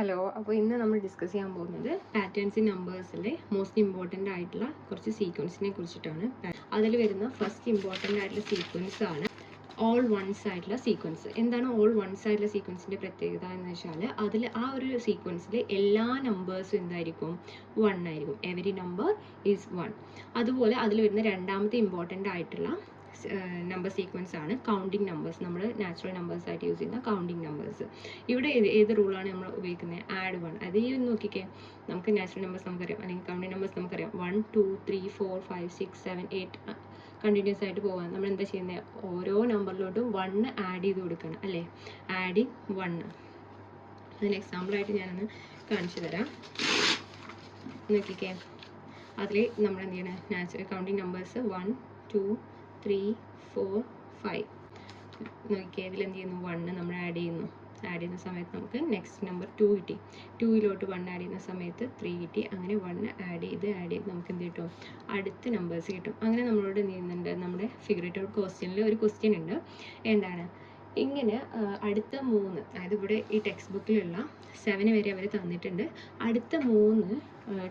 Hello, അപ്പോൾ ഇന്ന് നമ്മൾ ഡിസ്കസ് ചെയ്യാൻ പോകുന്നത് പാറ്റേൺസ് ഇൻ നമ്പേഴ്സിലെ മോസ്റ്റ് ഇമ്പോർട്ടൻ്റ് ആയിട്ടുള്ള കുറച്ച് സീക്വൻസിനെ കുറിച്ചിട്ടാണ്. അതിൽ വരുന്ന ഫസ്റ്റ് ഇമ്പോർട്ടൻ്റ് ആയിട്ടുള്ള സീക്വൻസ് ആണ് ഓൾ വൺസ് ആയിട്ടുള്ള സീക്വൻസ്. എന്താണ് ഓൾ വൺസ് ആയിട്ടുള്ള സീക്വൻസിൻ്റെ പ്രത്യേകത എന്ന് വെച്ചാൽ അതിൽ ആ ഒരു സീക്വൻസിൽ എല്ലാ നമ്പേഴ്സും എന്തായിരിക്കും, 1 ആയിരിക്കും. Every number is 1. അതുപോലെ അതിൽ വരുന്ന രണ്ടാമത്തെ ഇമ്പോർട്ടൻ്റ് ആയിട്ടുള്ള നമ്പർ സീക്വൻസ് ആണ് കൗണ്ടിങ് നമ്പേഴ്സ്. നമ്മൾ നാച്ചുറൽ നമ്പേഴ്സ് ആയിട്ട് യൂസ് ചെയ്യുന്ന കൗണ്ടിങ് നമ്പേഴ്സ്. ഇവിടെ ഏത് റൂളാണ് നമ്മൾ ഉപയോഗിക്കുന്നത്? ആഡ് 1. അത് ഈ നോക്കിക്കേ, നമുക്ക് നാച്ചുറൽ നമ്പേഴ്സ് നമുക്കറിയാം, അല്ലെങ്കിൽ കൗണ്ടിങ് നമ്പേഴ്സ് നമുക്കറിയാം. 1 2 3 4 5 6 7 8 കണ്ടിന്യൂസ് ആയിട്ട് പോകാൻ നമ്മൾ എന്താ ചെയ്യുന്നത്? ഓരോ നമ്പറിലോട്ടും 1 ആഡ് ചെയ്ത് കൊടുക്കണം, അല്ലേ? ആഡിങ് 1. അതിന് എക്സാമ്പിളായിട്ട് ഞാനൊന്ന് കാണിച്ചു തരാം. നോക്കിക്കേ, അതിൽ നമ്മൾ എന്ത് ചെയ്യണം? നാച്ചുറൽ കൗണ്ടിങ് നമ്പേഴ്സ് 1 2 3 4 5 നോക്കിയാൽ ഇതിൽ എന്ത് ചെയ്യുന്നു? 1 നമ്മൾ ആഡ് ചെയ്യുന്നു. ആഡ് ചെയ്യുന്ന സമയത്ത് നമുക്ക് നെക്സ്റ്റ് നമ്പർ 2 കിട്ടി. 2യിലോട്ട് 1 ആഡ് ചെയ്യുന്ന സമയത്ത് 3 കിട്ടി. അങ്ങനെ 1 ആഡ് ചെയ്ത് നമുക്ക് എന്ത് കിട്ടും? അടുത്ത നമ്പേഴ്സ് കിട്ടും. അങ്ങനെ നമ്മളോട് എന്ത് ചെയ്യുന്നുണ്ട്? നമ്മുടെ ഫിഗറേറ്റീവ് ക്വസ്റ്റ്യനിൽ ഒരു ക്വസ്റ്റ്യൻ ഉണ്ട്. എന്താണ്? ഇങ്ങനെ അടുത്ത 3, അതായത് ഇവിടെ ഈ ടെക്സ്റ്റ് ബുക്കിലുള്ള 7 വരെ അവർ തന്നിട്ടുണ്ട്. അടുത്ത 3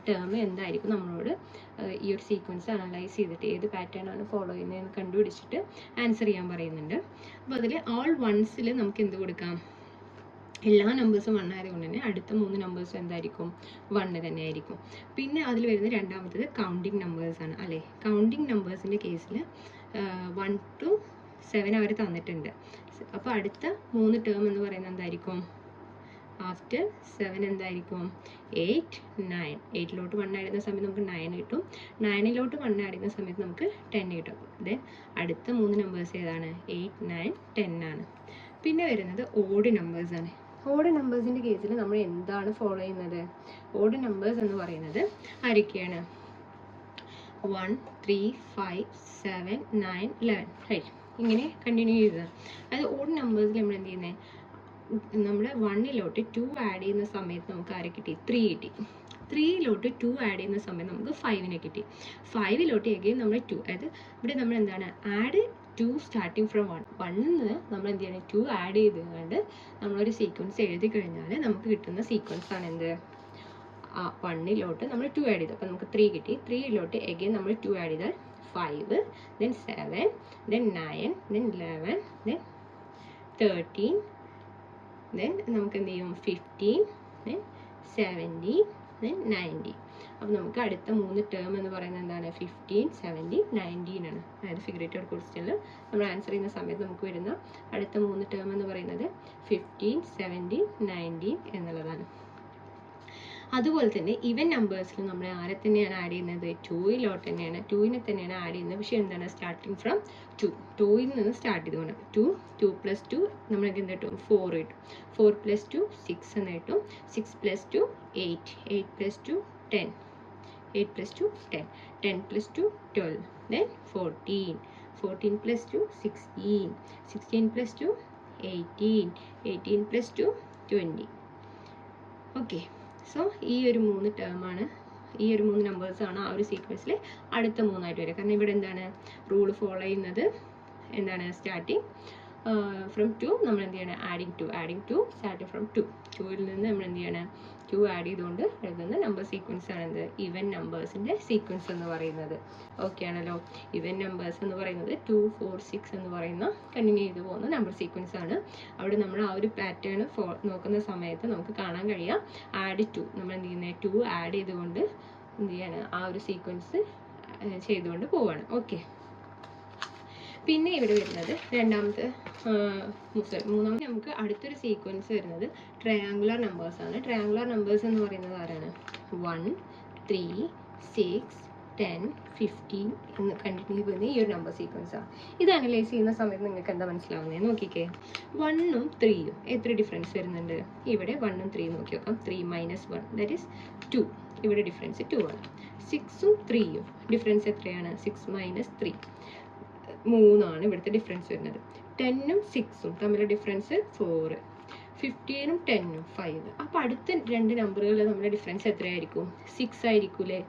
ടേം എന്തായിരിക്കും നമ്മളോട് ഈ ഒരു സീക്വൻസ് അനലൈസ് ചെയ്തിട്ട് ഏത് പാറ്റേൺ ആണ് ഫോളോ ചെയ്യുന്നതെന്ന് കണ്ടുപിടിച്ചിട്ട് ആൻസർ ചെയ്യാൻ പറയുന്നുണ്ട്. അപ്പോൾ അതിൽ ഓൾ വൺസിൽ നമുക്ക് എന്ത് കൊടുക്കാം? എല്ലാ നമ്പേഴ്സും 1 ആയതുകൊണ്ട് തന്നെ അടുത്ത 3 നമ്പേഴ്സും എന്തായിരിക്കും? 1 തന്നെ ആയിരിക്കും. പിന്നെ അതിൽ വരുന്ന രണ്ടാമത്തേത് കൗണ്ടിങ് നമ്പേഴ്സ് ആണ്, അല്ലേ? കൗണ്ടിങ് നമ്പേഴ്സിൻ്റെ കേസിൽ 1 to 7 അവർ തന്നിട്ടുണ്ട്. അപ്പോൾ അടുത്ത 3 ടേം എന്ന് പറയുന്നത് എന്തായിരിക്കും? ആഫ്റ്റർ 7 എന്തായിരിക്കും? 8 9. 8ലോട്ട് 1 ആഡ് ചെയ്യുന്ന സമയത്ത് നമുക്ക് 9 കിട്ടും. 9ലോട്ട് 1 ആഡ് ചെയ്യുന്ന സമയത്ത് നമുക്ക് 10 കിട്ടും. ദെൻ അടുത്ത 3 നമ്പേഴ്സ് ഏതാണ്? 8 9 10 ആണ്. പിന്നെ വരുന്നത് ഓഡ് നമ്പേഴ്സ് ആണ്. ഓഡ് നമ്പേഴ്സിൻ്റെ കേസിൽ നമ്മൾ എന്താണ് ഫോളോ ചെയ്യുന്നത്? ഓഡ് നമ്പേഴ്സ് എന്ന് പറയുന്നത് ആരൊക്കെയാണ്? 1 3 5 7 9 11, റൈറ്റ്? ഇങ്ങനെ കണ്ടിന്യൂ ചെയ്തത്. അതായത് ഓഡ് നമ്പേഴ്സിൽ നമ്മൾ എന്ത് ചെയ്യുന്നത്? നമ്മൾ 1ലോട്ട് 2 ആഡ് ചെയ്യുന്ന സമയത്ത് നമുക്ക് ആരെ കിട്ടി? 3 കിട്ടി. 3ലോട്ട് 2 ആഡ് ചെയ്യുന്ന സമയത്ത് നമുക്ക് 5നെ കിട്ടി. 5ലോട്ട് എഗെയിൻ നമ്മൾ 2, അതായത് ഇവിടെ നമ്മൾ എന്താണ്? Add 2 starting from 1. 1ൽ നിന്ന് നമ്മൾ എന്ത് ചെയ്യണം? 2 ആഡ് ചെയ്തുകൊണ്ട് നമ്മളൊരു സീക്വൻസ് എഴുതി കഴിഞ്ഞാൽ നമുക്ക് കിട്ടുന്ന സീക്വൻസ് ആണ് എന്ത്? 1ലോട്ട് നമ്മൾ 2 ആഡ് ചെയ്തു, അപ്പോൾ നമുക്ക് 3 കിട്ടി. 3ലോട്ട് എഗെയിൻ നമ്മൾ 2 ആഡ് ചെയ്താൽ 5, then 7, then 9, then 11, then 13, then നമുക്ക് എന്ത് ചെയ്യും? 15, ദെൻ 17, ദെൻ 19. അപ്പോൾ നമുക്ക് അടുത്ത 3 ടേം എന്ന് പറയുന്നത് എന്താണ്? 15 17 19 ആണ്. അതായത് ഫിഗറേറ്റീവ് ക്വസ്റ്റ്യനിൽ നമ്മൾ ആൻസർ ചെയ്യുന്ന സമയത്ത് നമുക്ക് വരുന്ന അടുത്ത 3 ടേം എന്ന് പറയുന്നത് 15 17 19 എന്നുള്ളതാണ്. അതുപോലെ തന്നെ ഈവൻ നമ്പേഴ്സിൽ നമ്മൾ ആരെ തന്നെയാണ് ആഡ് ചെയ്യുന്നത്? 2യിലോട്ട് തന്നെയാണ്, 2നെ തന്നെയാണ് ആഡ് ചെയ്യുന്നത്. പക്ഷേ എന്താണ്? സ്റ്റാർട്ടിങ് ഫ്രം 2യിൽ നിന്ന് സ്റ്റാർട്ട് ചെയ്തുകൊണ്ട് 2 2 + 2 നമ്മൾക്ക് എന്ത് കിട്ടും? 4 കിട്ടും. 4 + 2 6 എന്ന് കിട്ടും. 6 + 2 8, 8 + 2 10, 8 + 2 10, 10 + 2 12, then 14, 14 + 2 16, 16 + 2 18, 18 + 2 20. ഓക്കെ, സോ ഈ ഒരു 3 ടേമാണ്, ഈ ഒരു 3 നമ്പേഴ്സാണ് ആ ഒരു സീക്വൻസിൽ അടുത്ത 3 ആയിട്ട് വരിക. കാരണം ഇവിടെ എന്താണ്? റൂൾ ഫോളോ ചെയ്യുന്നത് എന്താണ്? സ്റ്റാർട്ടിങ് ഫ്രം 2 നമ്മൾ എന്ത് ചെയ്യണം? ആഡിങ് 2 സ്റ്റാർട്ടിങ് ഫ്രം 2ൽ നിന്ന് നമ്മൾ എന്ത് ചെയ്യണം? 2 ആഡ് ചെയ്തുകൊണ്ട് എഴുതുന്ന നമ്പർ സീക്വൻസ് ആണ് എന്ത്? ഈവൻ നമ്പേഴ്സിൻ്റെ സീക്വൻസ് എന്ന് പറയുന്നത്. ഓക്കെ ആണല്ലോ? ഈവൻ നമ്പേഴ്സ് എന്ന് പറയുന്നത് 2 4 6 എന്ന് പറയുന്ന കണ്ടിന്യൂ ചെയ്ത് പോകുന്ന നമ്പർ സീക്വൻസ് ആണ്. അവിടെ നമ്മൾ ആ ഒരു പാറ്റേൺ നോക്കുന്ന സമയത്ത് നമുക്ക് കാണാൻ കഴിയാം ആഡ് 2, നമ്മൾ എന്ത് ചെയ്യുന്നത്? 2 ആഡ് ചെയ്തുകൊണ്ട് എന്ത് ചെയ്യാണ്? ആ ഒരു സീക്വൻസ് ചെയ്തുകൊണ്ട് പോവാണ്. ഓക്കെ, പിന്നെ ഇവിടെ വരുന്നത് മൂന്നാമത്തെ നമുക്ക് അടുത്തൊരു സീക്വൻസ് വരുന്നത് ട്രയാങ്കുലർ നമ്പേഴ്സ് ആണ്. ട്രയാങ്കുലർ നമ്പേഴ്സ് എന്ന് പറയുന്നത് ആരാണ്? 1 3 6 10 15 എന്ന് കണ്ടിന്യൂ ചെയ്യുന്ന ഈ ഒരു നമ്പർ സീക്വൻസ് ആണ്. ഇത് അനലൈസ് ചെയ്യുന്ന സമയത്ത് നിങ്ങൾക്ക് എന്താ മനസ്സിലാവുന്നത്? നോക്കിക്കേ, 1ഉം 3ഉം എത്ര ഡിഫറൻസ് വരുന്നുണ്ട്? ഇവിടെ 1ഉം 3ഉം നോക്കി നോക്കാം. 3 - 1 ദാറ്റ് ഈസ് 2. ഇവിടെ ഡിഫറൻസ് 2 ആണ്. 6ഉം 3ഉം ഡിഫറൻസ് എത്രയാണ്? 6 - 3 3ആണ് ഇവിടുത്തെ ഡിഫറൻസ് വരുന്നത്. 10ഉം 6ഉം തമ്മിലുള്ള ഡിഫറൻസ് 4, 15ഉം 10ഉം 5. അപ്പോൾ അടുത്ത 2 നമ്പറുകളിൽ നമ്മുടെ ഡിഫറൻസ് എത്രയായിരിക്കും? 6 ആയിരിക്കും അല്ലേ?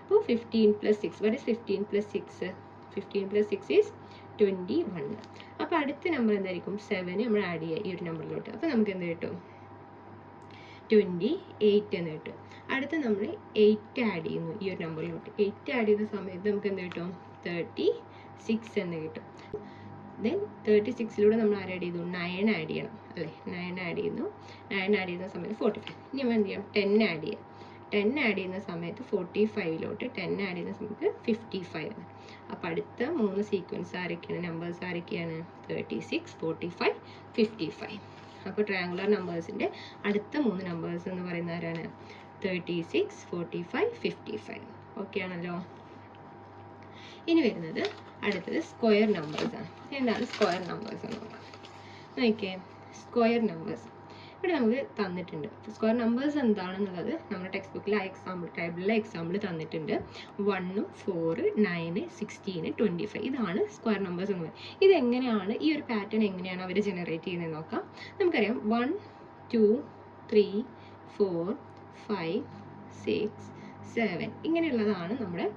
അപ്പോൾ 15 + 6, what is 15 + 6? 15 + 6 is 21. അപ്പോൾ അടുത്ത നമ്പർ എന്തായിരിക്കും? 7 നമ്മൾ ആഡ് ചെയ്യുക ഈ ഒരു നമ്പറിലോട്ട്. അപ്പോൾ നമുക്ക് എന്ത് കിട്ടും? 28 എന്ന് കിട്ടും. അടുത്ത് നമ്മൾ 8 ആഡ് ചെയ്യുന്നു ഈ ഒരു നമ്പറിലോട്ട്. 8 ആഡ് ചെയ്യുന്ന സമയത്ത് നമുക്ക് എന്ത് കിട്ടും? 36 എന്ന് കിട്ടും. ദെൻ 36ലൂടെ നമ്മൾ ആഡ് ചെയ്തു? 9 ആഡ് ചെയ്യണം അല്ലേ? 9 ആഡ് ചെയ്യുന്നു. 9 ആഡ് ചെയ്യുന്ന സമയത്ത് 45. ഇനി നമ്മൾ എന്ത് ചെയ്യാം? 10 ആഡ് ചെയ്യാം. 10 ആഡ് ചെയ്യുന്ന സമയത്ത് 45ലോട്ട് 10 ആഡ് ചെയ്യുന്ന സമയത്ത് 55 ആണ്. അപ്പോൾ അടുത്ത 3 സീക്വൻസ് ആരൊക്കെയാണ്? നമ്പേഴ്സ് ആരൊക്കെയാണ്? 36, 45, 55. അപ്പോൾ ട്രയാങ്കുലർ നമ്പേഴ്സിൻ്റെ അടുത്ത 3 നമ്പേഴ്സ് എന്ന് പറയുന്ന ആരാണ്? 36, 45, 55. ഓക്കെ ആണല്ലോ. ഇനി വരുന്നത് അടുത്തത് സ്ക്വയർ നമ്പേഴ്സാണ്. എന്താണ് സ്ക്വയർ നമ്പേഴ്സ് എന്ന് നോക്കാം. നോക്കിയേ, സ്ക്വയർ നമ്പേഴ്സ് ഇവിടെ നമുക്ക് തന്നിട്ടുണ്ട്. സ്ക്വയർ നമ്പേഴ്സ് എന്താണെന്നുള്ളത് നമ്മുടെ ടെക്സ്റ്റ് ബുക്കിൽ ആ എക്സാമ്പിൾ ടേബിളിലെ എക്സാമ്പിൾ തന്നിട്ടുണ്ട്. 1, 4, 9, 16, 25. ഇതാണ് സ്ക്വയർ നമ്പേഴ്സ് എന്ന് പറയുന്നത്. ഇതെങ്ങനെയാണ്, ഈ ഒരു പാറ്റേൺ എങ്ങനെയാണ് അവർ ജനറേറ്റ് ചെയ്യുന്നത് നോക്കാം. നമുക്കറിയാം 1, 2, 3, 4, 5, 6, 7 ഇങ്ങനെയുള്ളതാണ് നമ്മുടെ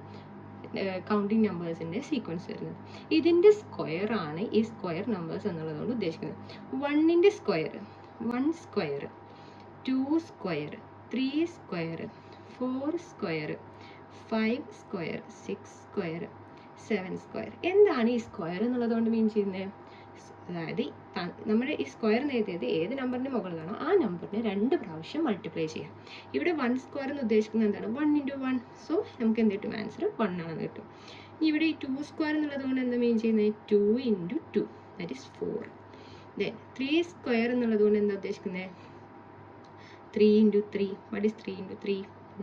കൗണ്ടിങ് നമ്പേഴ്സിൻ്റെ സീക്വൻസ് വരുന്നത്. ഇതിൻ്റെ സ്ക്വയർ ആണ് ഈ സ്ക്വയർ നമ്പേഴ്സ് എന്നുള്ളതുകൊണ്ട് ഉദ്ദേശിക്കുന്നത്. 1ൻ്റെ square 1 square, 2 square, 3 square, 4 square, 5 square, 6 square, 7 square. എന്താണ് ഈ സ്ക്വയർ എന്നുള്ളതുകൊണ്ട് മീൻ ചെയ്യുന്നത്? അതായത് നമ്മുടെ ഈ സ്ക്വയർ എന്ന് എഴുതിയത് ഏത് നമ്പറിൻ്റെ മുകളിലാണോ ആ നമ്പറിനെ 2 പ്രാവശ്യം മൾട്ടിപ്ലൈ ചെയ്യാം. ഇവിടെ 1 സ്ക്വയർ എന്ന് ഉദ്ദേശിക്കുന്നത് എന്താണ്? 1 × 1. സോ നമുക്ക് എന്ത് കിട്ടും? ആൻസർ 1 ആണെന്ന് കിട്ടും. ഇനി ഇവിടെ ഈ 2 സ്ക്വയർ എന്നുള്ളത് കൊണ്ട് എന്താ മീൻ ചെയ്യുന്നത്? 2 × 2 ദാറ്റ് ഈസ് 4. ദെൻ 3 സ്ക്വയർ എന്നുള്ളത് കൊണ്ട് എന്താ ഉദ്ദേശിക്കുന്നത്? 3 × 3 വാട്ട് ഈസ് 3 × 3?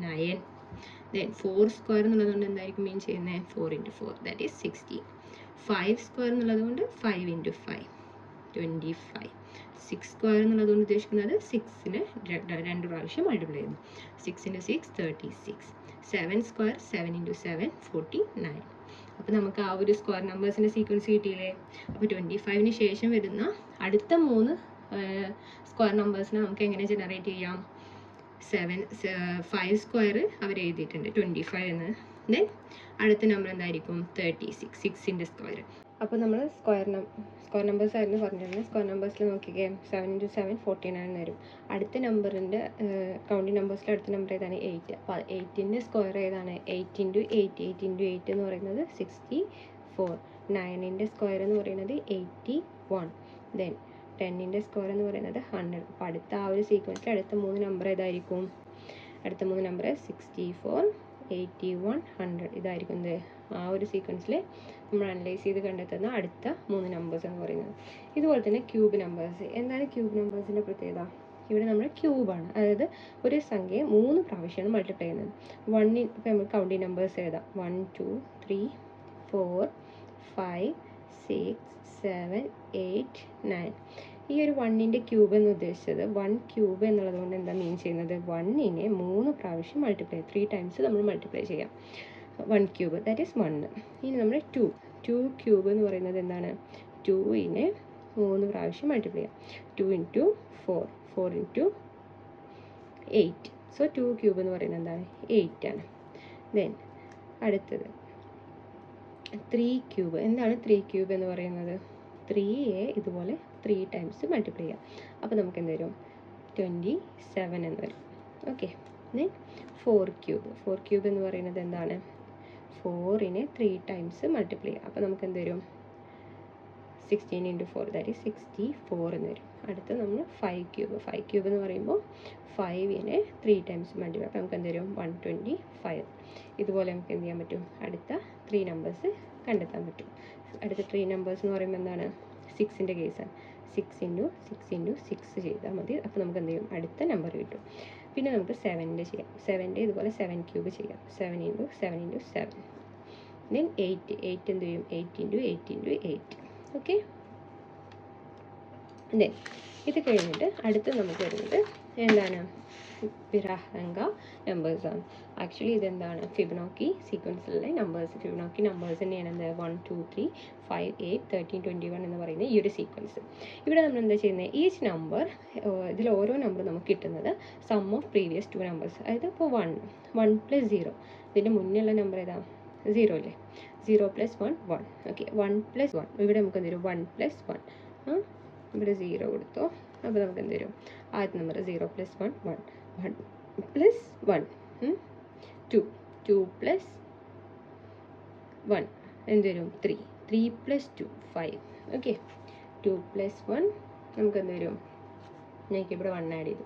9. ദെൻ 4 സ്ക്വയർ എന്നുള്ളത് കൊണ്ട് എന്തായിരിക്കും മീൻ ചെയ്യുന്നത്? 4 × 4 ദാറ്റ് ഈസ് 16. 5 സ്ക്വയർ എന്നുള്ളത് കൊണ്ട് 5 × 5 25. 6 സ്ക്വയർ എന്നുള്ളത് കൊണ്ട് ഉദ്ദേശിക്കുന്നത് 6നെ 2 പ്രാവശ്യം മൾട്ടിപ്ലൈ ചെയ്യുന്നു. 6 × 6 36. 7 സ്ക്വയർ 7 × 7 49. അപ്പോൾ നമുക്ക് ആ ഒരു സ്ക്വയർ നമ്പേഴ്സിൻ്റെ സീക്വൻസ് കിട്ടിയില്ലേ? അപ്പോൾ 25ന് ശേഷം വരുന്ന അടുത്ത 3 സ്ക്വയർ നമ്പേഴ്സിനെ നമുക്ക് എങ്ങനെ ജനറേറ്റ് ചെയ്യാം? 5 സ്ക്വയർ അവർ എഴുതിയിട്ടുണ്ട് 25 എന്ന്. ദെൻ അടുത്ത നമ്പർ എന്തായിരിക്കും? 36. 6ൻ്റെ സ്ക്വയർ. അപ്പോൾ നമ്മൾ സ്ക്വയർ നമ്പേഴ്സ് ആയിരുന്നു പറഞ്ഞിരുന്നത്. സ്ക്വയർ നമ്പേഴ്സിൽ നോക്കിക്കേ 7 × 7 49 വരും. അടുത്ത നമ്പറിൻ്റെ കൗണ്ടിങ് നമ്പേഴ്സിൽ അടുത്ത നമ്പർ ഏതാണ്? 8. അപ്പോൾ 8ൻ്റെ സ്ക്വയർ ഏതാണ്? 8 × 8. 8 × 8 എന്ന് പറയുന്നത് 64. 9ൻ്റെ സ്ക്വയർ എന്ന് പറയുന്നത് 81. ദെൻ 10ൻ്റെ സ്ക്വയർ എന്ന് പറയുന്നത് 100. അപ്പോൾ അടുത്ത ആ ഒരു സീക്വൻസിൽ അടുത്ത 3 നമ്പർ ഏതായിരിക്കും? അടുത്ത 3 നമ്പർ 64, 81, 100. ഇതായിരിക്കും ആ ഒരു സീക്വൻസിൽ നമ്മൾ അനലൈസ് ചെയ്ത് കണ്ടെത്തുന്ന അടുത്ത 3 നമ്പേഴ്സ് എന്ന് പറയുന്നത്. ഇതുപോലെ തന്നെ ക്യൂബ് നമ്പേഴ്സ്. എന്താണ് ക്യൂബ് നമ്പേഴ്സിൻ്റെ പ്രത്യേകത? ഇവിടെ നമ്മൾ ക്യൂബാണ്, അതായത് ഒരു സംഖ്യയെ 3 പ്രാവശ്യമാണ് മൾട്ടിപ്ലൈ ചെയ്യുന്നത്. ഇപ്പോൾ നമ്മൾ കൗണ്ടിങ് നമ്പേഴ്സ് എഴുതാം. 1, 2, 3, 4, 5, 6, 7, 8, 9. ഈ ഒരു 1ൻ്റെ ക്യൂബ് എന്ന് ഉദ്ദേശിച്ചത് 1 ക്യൂബ് എന്നുള്ളത് കൊണ്ട് എന്താ മീൻ ചെയ്യുന്നത്? 1നെ 3 പ്രാവശ്യം മൾട്ടിപ്ലൈ 3 ടൈംസ് നമ്മൾ മൾട്ടിപ്ലൈ ചെയ്യാം. 1 ക്യൂബ് ദാറ്റ് ഈസ് 1. ഇനി നമ്മൾ 2 ക്യൂബ് എന്ന് പറയുന്നത് എന്താണ്? 2നെ 3 പ്രാവശ്യം മൾട്ടിപ്ലൈ ചെയ്യാം. 2 × 4, 4 × 8. സോ 2 ക്യൂബ് എന്ന് പറയുന്നത് എന്താണ്? 8 ആണ്. ദെൻ അടുത്തത് 3 ക്യൂബ്. എന്താണ് 3 ക്യൂബ് എന്ന് പറയുന്നത്? 3യെ ഇതുപോലെ 3 ടൈംസ് മൾട്ടിപ്ലൈ ചെയ്യാം. അപ്പോൾ നമുക്ക് എന്ത് വരും? 27 എന്ന് വരും. ഓക്കെ. ദെൻ 4 ക്യൂബ് എന്ന് പറയുന്നത് എന്താണ്? 4നെ 3 ടൈംസ് മൾട്ടിപ്ലൈ ചെയ്യാം. അപ്പോൾ നമുക്ക് എന്ത് വരും? 16 × 4 ദാറ്റ് ഈസ് 64 എന്ന് വരും. അടുത്ത് നമ്മൾ 5 ക്യൂബ് എന്ന് പറയുമ്പോൾ 5നെ 3 ടൈംസ് മൾട്ടിപ്ലൈ. അപ്പോൾ നമുക്ക് എന്ത് വരും? 125. ഇതുപോലെ നമുക്ക് എന്ത് ചെയ്യാൻ പറ്റും? അടുത്ത 3 നമ്പേഴ്സ് കണ്ടെത്താൻ പറ്റും. അടുത്ത 3 നമ്പേഴ്സ് എന്ന് പറയുമ്പോൾ എന്താണ്? 6ൻ്റെ കേസാണ്. 6 × 6 × 6 ചെയ്താൽ മതി. അപ്പോൾ നമുക്ക് എന്ത് ചെയ്യും? അടുത്ത നമ്പർ കിട്ടും. പിന്നെ നമുക്ക് 7ൻ്റെ ചെയ്യാം. 7ൻ്റെ ഇതുപോലെ 7 ക്യൂബ് ചെയ്യാം. 7 × 7 × 7. ദെൻ 8 എന്ത് ചെയ്യും? 8 × 8 × 8. ഓക്കെ. ദെൻ ഇത് കഴിഞ്ഞിട്ട് അടുത്ത് നമുക്ക് വരുന്നത് എന്താണ്? വിരഹങ്ക നമ്പേഴ്സാണ്. ആക്ച്വലി ഇതെന്താണ്? ഫിബൊനാച്ചി സീക്വൻസിലെ നമ്പേഴ്സ്. ഫിബൊനാച്ചി നമ്പേഴ്സ് തന്നെയാണ് എന്ത്? 1, 2, 3, 5, 8, 13, 21 എന്ന് പറയുന്ന ഈ ഒരു സീക്വൻസ്. ഇവിടെ നമ്മൾ എന്താ ചെയ്യുന്നത്? ഈച്ച് നമ്പർ, ഇതിൽ ഓരോ നമ്പർ നമുക്ക് കിട്ടുന്നത് സം ഓഫ് പ്രീവിയസ് 2 നമ്പേഴ്സ്. അതായത് ഇപ്പോൾ 1 + 0. ഇതിൻ്റെ മുന്നിലുള്ള നമ്പർ ഏതാ? 0 അല്ലേ? 0 + 1 1. ഓക്കെ. 1 + 1. ഇവിടെ നമുക്ക് എന്ത് വരും? 1 + 1. ഇവിടെ 0 കൊടുത്തോ. അപ്പോൾ നമുക്ക് എന്ത് വരും? ആദ്യത്തെ നമ്പർ 0 + 1 1 1 + 1 2 2 + 1 എന്ത് വരും? 3 3 + 2 5. ഓക്കെ, 2 + 1 നമുക്ക് എന്ത് വരും? ഞങ്ങൾക്ക് ഇവിടെ 1 ആഡ് ചെയ്തു,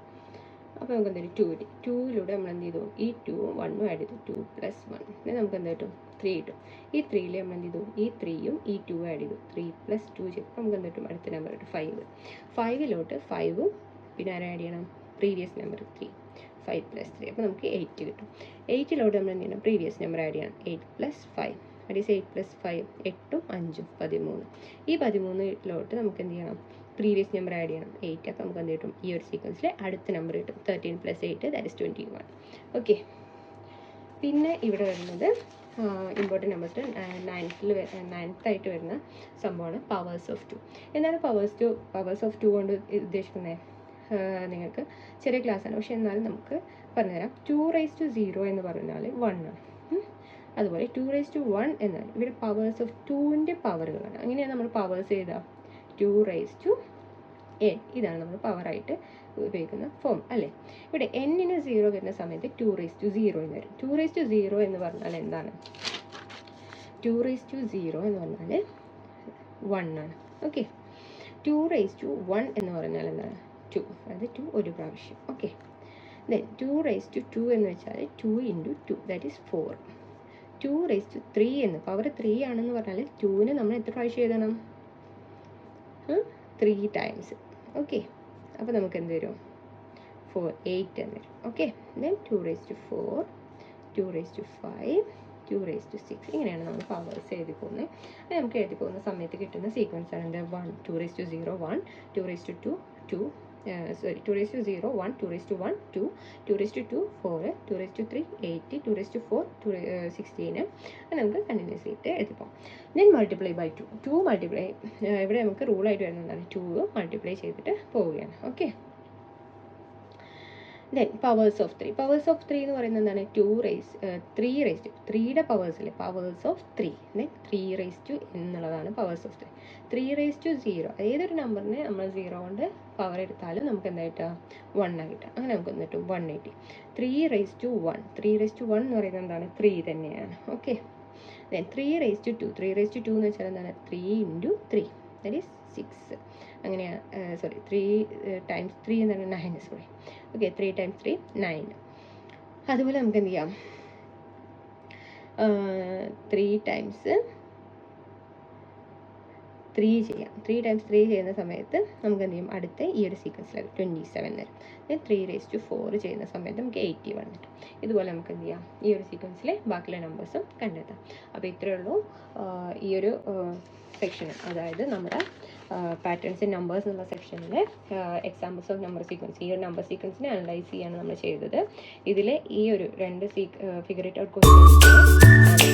അപ്പോൾ നമുക്ക് എന്ത് വരും? 2 കിട്ടി. 2യിലൂടെ നമ്മൾ എന്ത് ചെയ്തു? ഈ 2ഉം 1ഉം ആഡ് ചെയ്തു. 2 + 1 പിന്നെ നമുക്ക് എന്ത് കിട്ടും? 3 കിട്ടും. ഈ 3യിൽ നമ്മൾ എന്ത് ചെയ്തു? ഈ 3യും ഈ 2ഉം ആഡ് ചെയ്തു. 3 + 2 ചെയ്തു. നമുക്ക് എന്ത് കിട്ടും? അടുത്ത നമ്പർ കിട്ടും 5. 5യിലോട്ട് 5ഉം പിന്നെ ആരും ആഡ് ചെയ്യണം? Previous number 3. 5 + 3 അപ്പോൾ നമുക്ക് 8 കിട്ടും. 8യിലോട്ട് നമ്മൾ എന്ത് ചെയ്യണം? പ്രീവിയസ് നമ്പർ ആഡ് ചെയ്യണം. 8 + 5 ദാറ്റ് ഈസ് 8 + 5 8ഉം 5ഉം 13. ഈ 13യിലോട്ട് നമുക്ക് എന്ത് ചെയ്യണം? പ്രീവിയസ് നമ്പർ ആഡ് ചെയ്യണം 8. അപ്പോൾ നമുക്ക് എന്ത് കിട്ടും? ഈ ഒരു സീക്വൻസിൽ അടുത്ത നമ്പർ കിട്ടും. 13 + 8 ദാറ്റ് ഈസ് 21. ഓക്കെ, പിന്നെ ഇവിടെ വരുന്നത് ഇമ്പോർട്ടൻറ്റ് നമ്പേഴ്സ് 9th ആയിട്ട് വരുന്ന സംഭവമാണ് പവേഴ്സ് ഓഫ് 2. എന്താണ് പവേഴ്സ് ഓഫ് 2 കൊണ്ട് ഉദ്ദേശിക്കുന്നത്? നിങ്ങൾക്ക് ചെറിയ ക്ലാസ്സാണ്, പക്ഷേ എന്നാലും നമുക്ക് പറഞ്ഞുതരാം. 2⁻0 എന്ന് പറഞ്ഞാൽ 1 ആണ്. അതുപോലെ 2⁻1 എന്നാൽ ഇവിടെ പവേഴ്സ് ഓഫ് 2ൻ്റെ പവറുകളാണ്. അങ്ങനെയാണ് നമ്മൾ പവേഴ്സ് ചെയ്താൽ 2⁻n ഇതാണ് നമ്മൾ പവറായിട്ട് ഉപയോഗിക്കുന്ന ഫോം അല്ലേ. ഇവിടെ n-ന് 0 വരുന്ന സമയത്ത് 2⁻0 എന്ന് വരും. 2⁻0 എന്ന് പറഞ്ഞാൽ എന്താണ്? 2⁻0 എന്ന് പറഞ്ഞാൽ 1 ആണ്. ഓക്കെ, 2⁻1 എന്ന് പറഞ്ഞാൽ എന്താണ്? 2, അതായത് 2 ഒരു പ്രാവശ്യം. ഓക്കെ, ദെൻ 2⁻2 എന്ന് വെച്ചാൽ 2 × 2 ദാറ്റ് ഈസ് 4. 2⁻3 എന്ന് പവർ 3 ആണെന്ന് പറഞ്ഞാൽ 2ന് നമ്മൾ എത്ര പ്രാവശ്യം എഴുതണം? 3 ടൈംസ്. ഓക്കെ, അപ്പോൾ നമുക്ക് എന്ത് വരും? 8 എന്ന് വരും. ഓക്കെ, ദെൻ 2⁻4 2⁻5 2⁻6 ഇങ്ങനെയാണ് നമ്മൾ പവേഴ്സ് എഴുതി പോകുന്നത്. അത് നമുക്ക് എഴുതി പോകുന്ന സമയത്ത് കിട്ടുന്ന സീക്വൻസ് ആണ് 1 2⁻0 1 2⁻2 2 2⁻0 1 2⁻1 2 2⁻2 4 2⁻3 8 2⁻4 16 അത് നമുക്ക് കണ്ടിന്യൂസ് ആയിട്ട് എഴുതി പോകാം. ദെൻ മൾട്ടിപ്ലൈ ബൈ 2 മൾട്ടിപ്ലൈ ഇവിടെ നമുക്ക് റൂളായിട്ട് വരുന്നതാണ് 2 മൾട്ടിപ്ലൈ ചെയ്തിട്ട് പോവുകയാണ്. ഓക്കെ, ദെൻ പവേഴ്സ് ഓഫ് 3 എന്ന് പറയുന്നത് എന്താണ്? 3യുടെ പവേഴ്സിലെ പവേഴ്സ് ഓഫ് 3 ദെൻ 3 എന്നുള്ളതാണ് പവേഴ്സ് ഓഫ് 3. 3⁻0 ഏതൊരു നമ്പറിനെ നമ്മൾ 0 കൊണ്ട് പവർ എടുത്താലും നമുക്ക് എന്തായിട്ടാ 1 ആയിട്ടാ. അങ്ങനെ നമുക്ക് എന്നിട്ട് 180. 3⁻1 എന്ന് പറയുന്നത് എന്താണ്? 3 തന്നെയാണ്. ഓക്കെ, ദെൻ 3⁻2 എന്ന് വെച്ചാൽ എന്താണ്? 3 × 3 ദാറ്റ് ഈസ് 6. അങ്ങനെയാണ് 3 ടൈംസ് 3 എന്താണ്? 9. Sorry, okay, 3 × 3 9. അതുപോലെ നമുക്ക് എന്ത് ചെയ്യാം? 3 ടൈംസ് 3 ചെയ്യാം. 3 ടൈംസ് 3 ചെയ്യുന്ന സമയത്ത് നമുക്ക് എന്ത് ചെയ്യും? അടുത്ത ഈ ഒരു സീക്വൻസിൽ 27 വരും. 3⁻4 ചെയ്യുന്ന സമയത്ത് നമുക്ക് 81 കിട്ടും. ഇതുപോലെ നമുക്ക് എന്ത് ചെയ്യാം? ഈ ഒരു സീക്വൻസിലെ ബാക്കിയുള്ള നമ്പേഴ്സും കണ്ടെത്താം. അപ്പോൾ ഇത്രയേ ഉള്ളൂ ഈ ഒരു സെക്ഷൻ, അതായത് നമ്മുടെ പാറ്റേൺസ് ഇൻ നമ്പേഴ്സ് എന്നുള്ള സെക്ഷനിലെ എക്സാമ്പിൾസ് ഓഫ് നമ്പർ സീക്വൻസ്. ഈ ഒരു നമ്പർ സീക്വൻസിനെ അനലൈസ് ചെയ്യാണ് നമ്മൾ ചെയ്തത്. ഇതിലെ ഈ ഒരു 2 ഫിഗർ ഇറ്റ് ഔട്ട് ക്വസ്റ്റ്യൻസ്